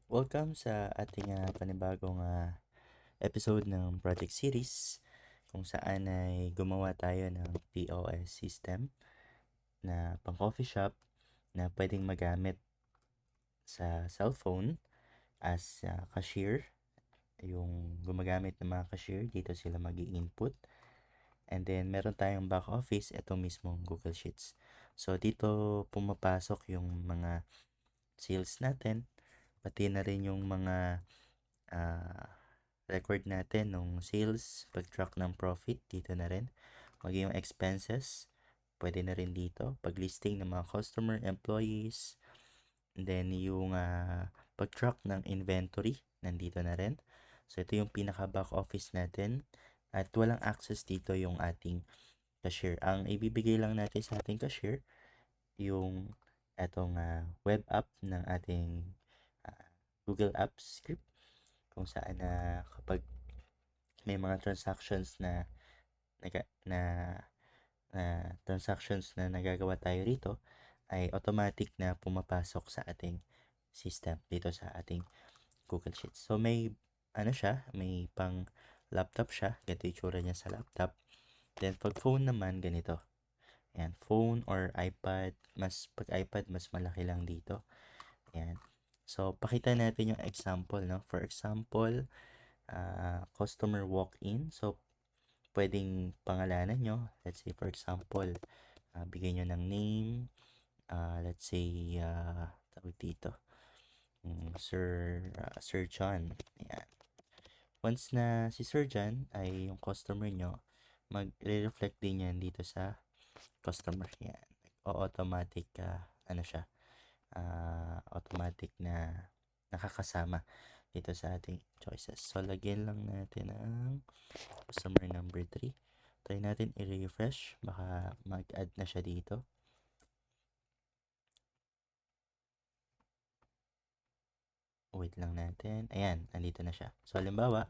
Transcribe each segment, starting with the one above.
Welcome sa ating panibagong episode ng project series kung saan ay gumawa tayo ng POS system na pang coffee shop na pwedeng magamit sa cellphone as cashier. Yung gumagamit ng mga cashier, dito sila mag input. And then meron tayong back office, ito mismong Google Sheets. So dito pumapasok yung mga sales natin, pati na rin yung mga ah, record natin nung sales, pag-track ng profit, dito na rin. Maging yung expenses, pwede na rin dito. Pag-listing ng mga customer, employees, and then yung pag-track ng inventory, nandito na rin. So, ito yung pinaka-back office natin. At walang access dito yung ating cashier. Ang ibibigay lang natin sa ating cashier, yung etong web app ng ating ah, Google Apps script kung saan kapag may mga transactions naga- na transactions na nagagawa tayo rito ay automatic na pumapasok sa ating system dito sa ating Google Sheets. So may may pang laptop siya, ganito yung tsura niya sa laptop. Then pag phone naman ganito. Ayan, phone or iPad, pag iPad mas malaki lang dito. Ayan. So pakita natin yung example, no? For example, customer walk-in. So pwedeng pangalanan nyo. Let's say, for example, bigay nyo ng name. Let's say, tawag dito, Sir John. Ayan. Once na si Sir John ay yung customer nyo, mag-reflect din yan dito sa customer. Yan. O automatic, siya, automatic na nakakasama dito sa ating choices. So, lagyan lang natin ang customer number 3. Try natin i-refresh. Baka mag-add na siya dito. Wait lang natin. Ayan, nandito na siya. So, halimbawa,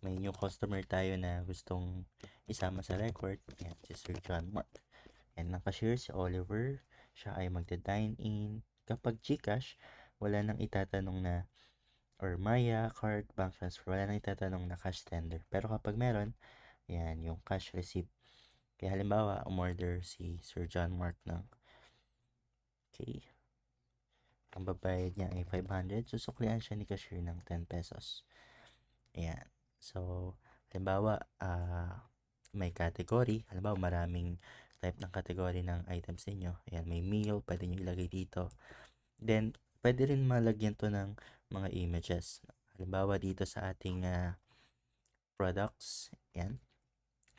may new customer tayo na gustong isama sa record. Ayan, si Sir John Mark. And nakashare si Oliver. Siya ay magda-dine in. Kapag Gcash, wala nang itatanong na or Maya, card, bank transfer, wala nang itatanong na cash tender. Pero kapag meron, ayan, yung cash receipt. Kaya halimbawa, umorder si Sir John Mark ng okay, ang babayad niya ay 500, susuklian siya ni cashier ng 10 pesos. Ayan. So, halimbawa, may category. Halimbawa, maraming type ng category ng items ninyo. Ayan, may meal, pwede nyo ilagay dito. Then, pwede rin malagyan to ng mga images. Halimbawa, dito sa ating products, ayan,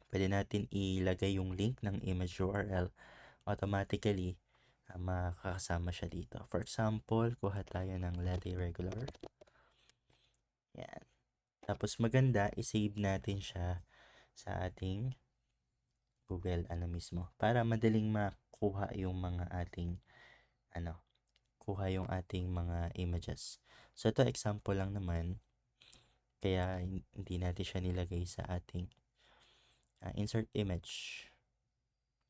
pwede natin ilagay yung link ng image URL. Automatically, makakasama siya dito. For example, kuha tayo ng latte regular. Yan. Tapos maganda, i-save natin siya sa ating Google mismo para madaling makuha yung mga ating ano, kuha yung ating mga images. So ito example lang naman, kaya hindi natin siya nilagay sa ating insert image.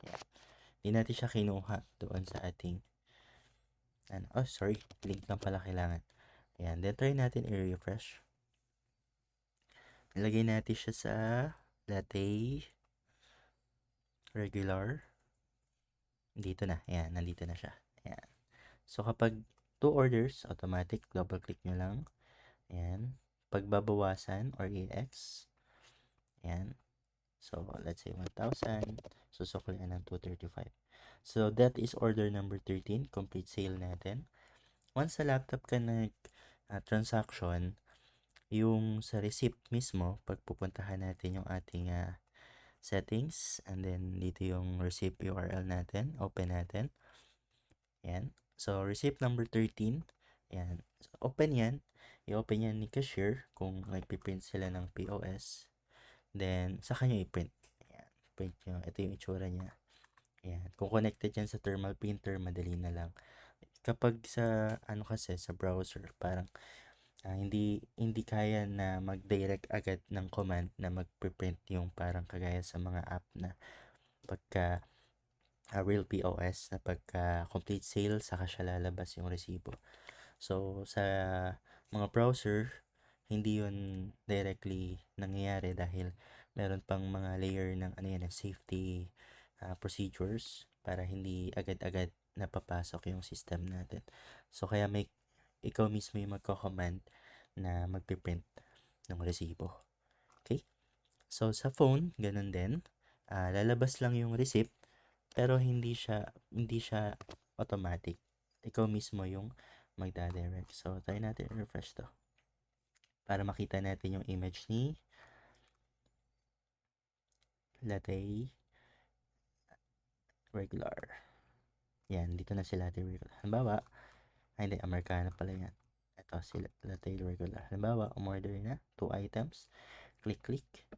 Yan. Hindi natin siya kinuha doon sa ating sorry, link lang pala kailangan. Ayan, then try natin i-refresh. Nilagay natin siya sa latte regular. Dito na. Ayan, nandito na siya. Ayan. So, kapag 2 orders, automatic, double click nyo lang. Ayan. Pagbabawasan or EX. Ayan. So, let's say 1,000. Susuklian ng 235. So, that is order number 13. Complete sale natin. Once sa laptop ka transaction, yung sa receipt mismo, pagpupuntahan natin yung ating settings, and then dito yung receipt URL natin, open natin. Ayan. So, receipt number 13. Ayan. So, open yan. I-open yan ni cashier kung nagpiprint sila ng POS. Then, sa kanya i-print. Ayan. Print nyo. Ito yung itsura niya. Ayan. Kung connected yan sa thermal printer, madali na lang. Kapag sa, kasi, sa browser, parang hindi kaya na mag-direct agad ng command na mag-print yung parang kagaya sa mga app na pagka real POS na pagka complete sale saka siya lalabas yung resibo. So sa mga browser, hindi yun directly nangyayari dahil meron pang mga layer ng ano yan, safety procedures para hindi agad-agad napapasok yung system natin. So, kaya ikaw mismo yung magko-command na magpiprint ng resibo. Okay? So, sa phone, ganun din. Lalabas lang yung receipt, pero hindi siya automatic. Ikaw mismo yung magdadirect. So, try natin refresh to para makita natin yung image ni latte regular. Yan, dito na si latte regular. Halimbawa, hindi, Americano pala yan. Ito, si latte regular. Halimbawa, umorder na 2 items. Click.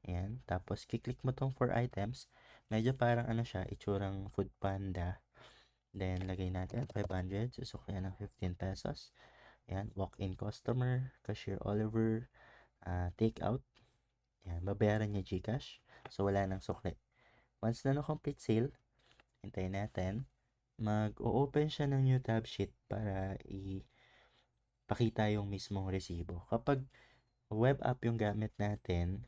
Yan. Tapos, kiklik mo tong 4 items. Medyo parang ano siya, itsurang Food Panda. Then, lagay natin 500. Susuklian ng 15 pesos. Yan. Walk-in customer. Cashier Oliver. Take out. Yan. Babayaran niya Gcash. So, wala nang sukli. Once na complete sale, hintayin natin. Mag-o-open siya ng new tab sheet para ipakita yung mismong resibo. Kapag web app yung gamit natin,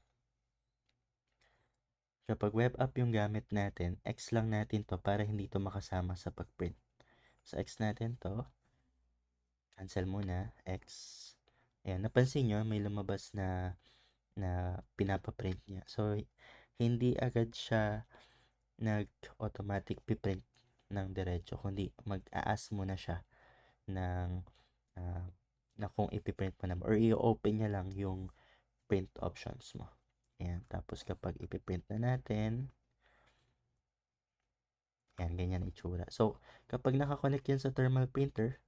X lang natin to para hindi to makasama sa pag-print. So, X natin to. Cancel muna. X. Ayan, napansin nyo, may lumabas na pinapaprint niya. So, hindi agad siya nag-automatic piprint ng diretso, kundi mag-a-ask muna siya ng na kung ipiprint mo na or i-open niya lang yung print options mo. Ayan. Tapos kapag ipiprint na natin, ayan, ganyan itsura. So, kapag nakakonect yan sa thermal printer,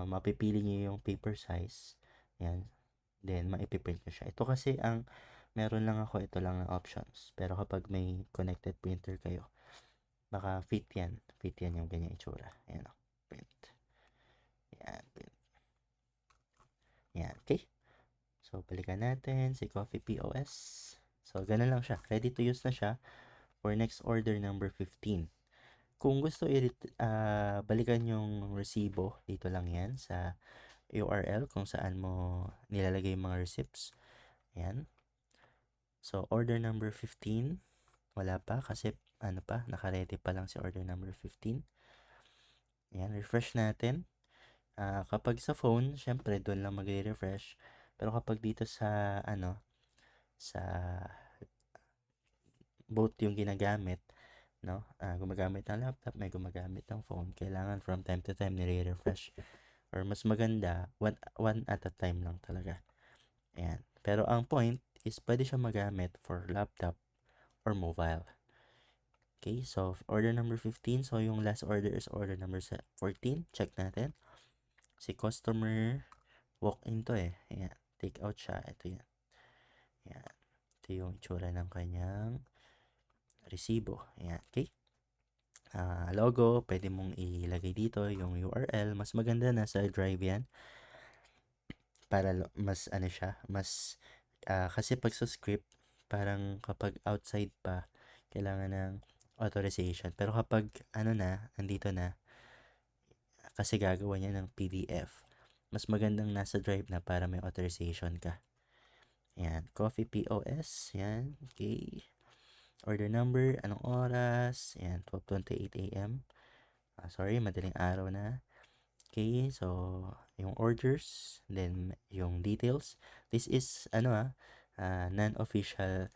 mapipili niyo yung paper size. Ayan. Then, maipiprint nyo siya. Ito kasi meron lang ako, ito lang na options. Pero kapag may connected printer kayo, baka fit yan. Fit yan yung ganyan itsura. Ayan o. Print. Ayan, print. Ayan, okay. So, balikan natin si Coffee POS. So, ganun lang siya. Ready to use na siya for next order number 15. Kung gusto balikan yung resibo, dito lang yan sa URL kung saan mo nilalagay yung mga receipts. Ayan. So, order number 15. Wala pa kasi naka-ready pa lang si order number 15. Ayan, refresh natin. Kapag sa phone, syempre doon lang magre-refresh. Pero kapag dito sa sa both yung ginagamit, no? Gumagamit ng laptop, may gumagamit ng phone. Kailangan from time to time nire-refresh. Or mas maganda, one at a time lang talaga. Ayan. Pero ang point is pwede siya magamit for laptop or mobile. Okay, so order number 15. So yung last order is order number 14. Check natin. Si customer walk-in to eh. Ayan. Take out siya. Ito yan. Ayan. Ito yung itsura ng kanyang resibo. Ayan. Okay. Logo, pwede mong ilagay dito yung URL. Mas maganda na sa drive yan. Para mas kasi pag sa script, parang kapag outside pa, kailangan ng authorization. Pero kapag andito na, kasi gagawa niya ng PDF, mas magandang nasa drive na para may authorization ka. Yan, Coffee POS, yan, okay. Order number, anong oras, yan, 12:28 a.m. Sorry, madaling araw na. Okay, so yung orders, then yung details. This is non-official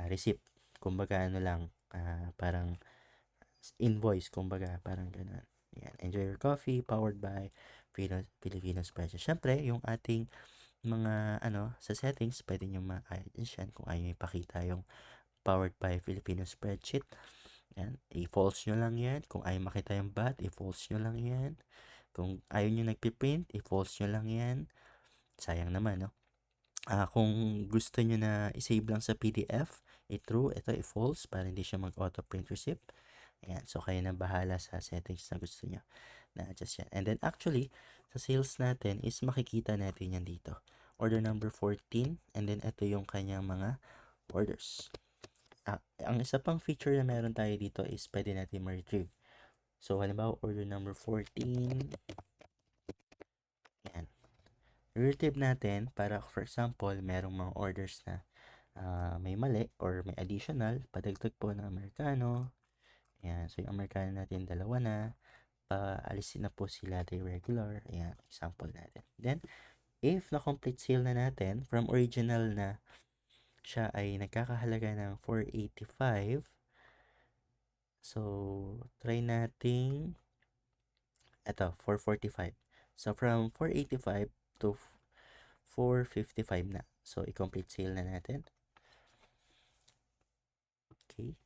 receipt. Kumbaga lang, parang invoice, kumbaga parang ganun. Yan, enjoy your coffee, powered by Filipino Spreadsheet. Syempre, yung ating mga sa settings, pwede nyo ma-adjust yan kung ayaw ipakita yung powered by Filipino Spreadsheet. Yan, i-false nyo lang yan. Kung ayaw makita yung bat, i-false nyo lang yan. Kung ayaw nyo nagpiprint, i-false nyo lang yan. Sayang naman, no? Kung gusto nyo na i-save lang sa PDF, i-true, ito i-false para hindi siya mag-auto print receipt. Ayan, so kayo na bahala sa settings na gusto nyo na adjust yan. And then actually, sa sales natin is makikita natin yan dito. Order number 14, and then ito yung kanyang mga orders. Ang isa pang feature na meron tayo dito is pwede natin ma-retrieve. So, halimbawa, order number 14. Yan. i-retrieve natin para for example, merong mga orders na may mali or may additional, padagdag po ng Amerikano. Ayan, so yung Amerikano natin dalawa na, paalisin na po si latte regular. Ayan, example natin. Then, if na-complete sale na natin, from original na siya ay nagkakahalaga ng 485, so, try nating, eto, 445. So, from 485 to 455 na. So, i-complete sale na natin. Okay.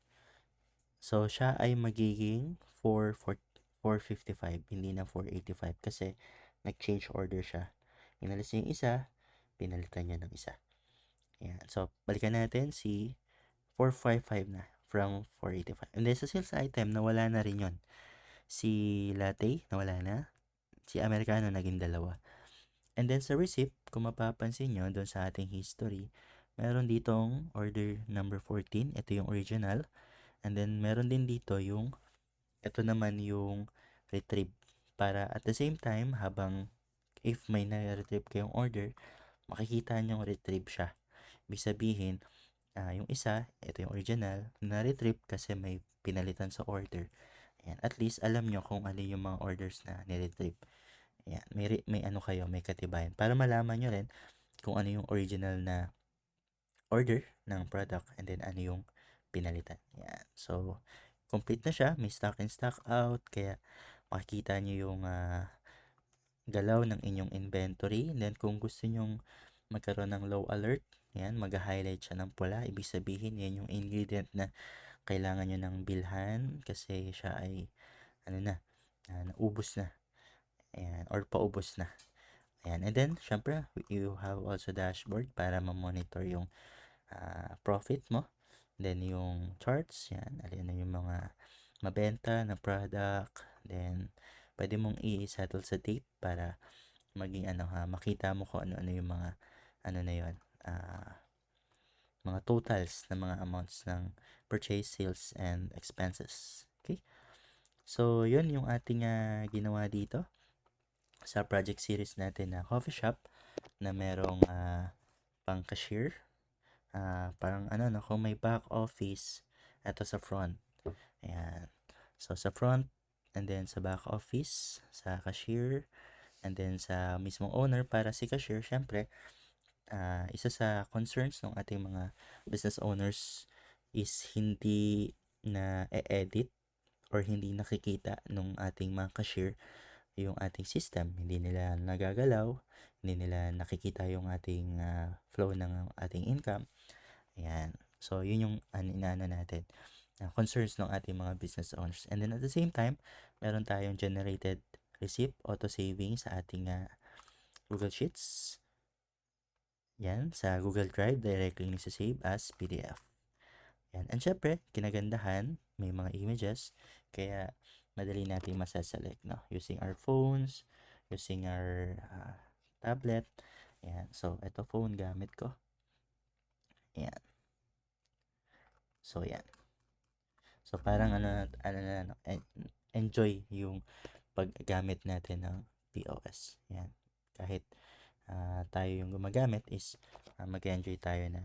So, siya ay magiging 455, hindi na 485 kasi nag-change order siya. Inalis niya yung isa, pinalitan niya ng isa. Ayan. So, balikan natin si 455 na from 485. And then, sa sales item, nawala na rin yun. Si latte, nawala na. Si Americano, naging dalawa. And then, sa receipt, kung mapapansin nyo, doon sa ating history, meron ditong order number 14. Ito yung original. And then, meron din dito yung, ito naman yung retrieve. Para at the same time, habang if may na-retrieve kayong order, makikita nyo retrieve siya. Ibig sabihin, yung isa, ito yung original, na-retrieve kasi may pinalitan sa order. Ayan. At least, alam nyo kung ano yung mga orders na ni-retrieve. Ayan. May ano kayo, may katibayan. Para malaman nyo rin kung ano yung original na order ng product and then ano yung pinalitan. Ayan. So, complete na siya. May stock in, stock out. Kaya, makikita nyo yung galaw ng inyong inventory. And then, kung gusto nyong magkaroon ng low alert, yan, mag-highlight siya ng pula. Ibig sabihin, yan yung ingredient na kailangan nyo ng bilhan kasi siya ay, ano na, naubos na. Ayan, or paubos na. Ayan, and then, syempre, you have also dashboard para ma-monitor yung profit mo. Then, yung charts, yan, alin na yung mga mabenta na product. Then, pwede mong i-settle sa date para maging makita mo kung ano-ano yung mga, ano na yun, mga totals ng mga amounts ng purchase, sales, and expenses. Okay? So, yun yung ating ginawa dito sa project series natin na coffee shop na merong pang cashier. Parang kung may back office, ito sa front. Ayan. So, sa front, and then sa back office, sa cashier, and then sa mismong owner para si cashier, syempre, isa sa concerns ng ating mga business owners is hindi na e-edit or hindi nakikita nung ating mga cashier yung ating system. Hindi nila nagagalaw, hindi nila nakikita yung ating flow ng ating income. Ayan. So, yun yung inaano natin. Concerns ng ating mga business owners. And then at the same time, meron tayong generated receipt, auto saving sa ating Google Sheets. Yan, sa Google Drive, directly nyo save as PDF. Yan. And syempre, kinagandahan, may mga images, kaya madali natin masaselect, no? Using our phones, using our tablet. Yan. So, ito phone gamit ko. Yan. So, yan. So, parang enjoy yung paggamit natin ng POS. Yan. Kahit tayo yung gumagamit is mag-enjoy tayo na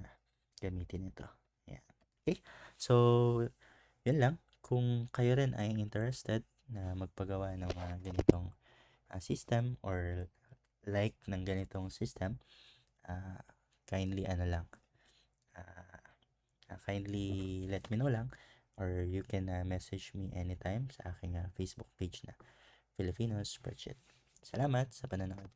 gamitin ito. Yan. Okay? So, yun lang. Kung kayo rin ay interested na magpagawa ng mga ganitong system or like ng ganitong system, kindly kindly let me know lang or you can message me anytime sa aking Facebook page na Filipino Spreadsheet. Salamat sa panonood.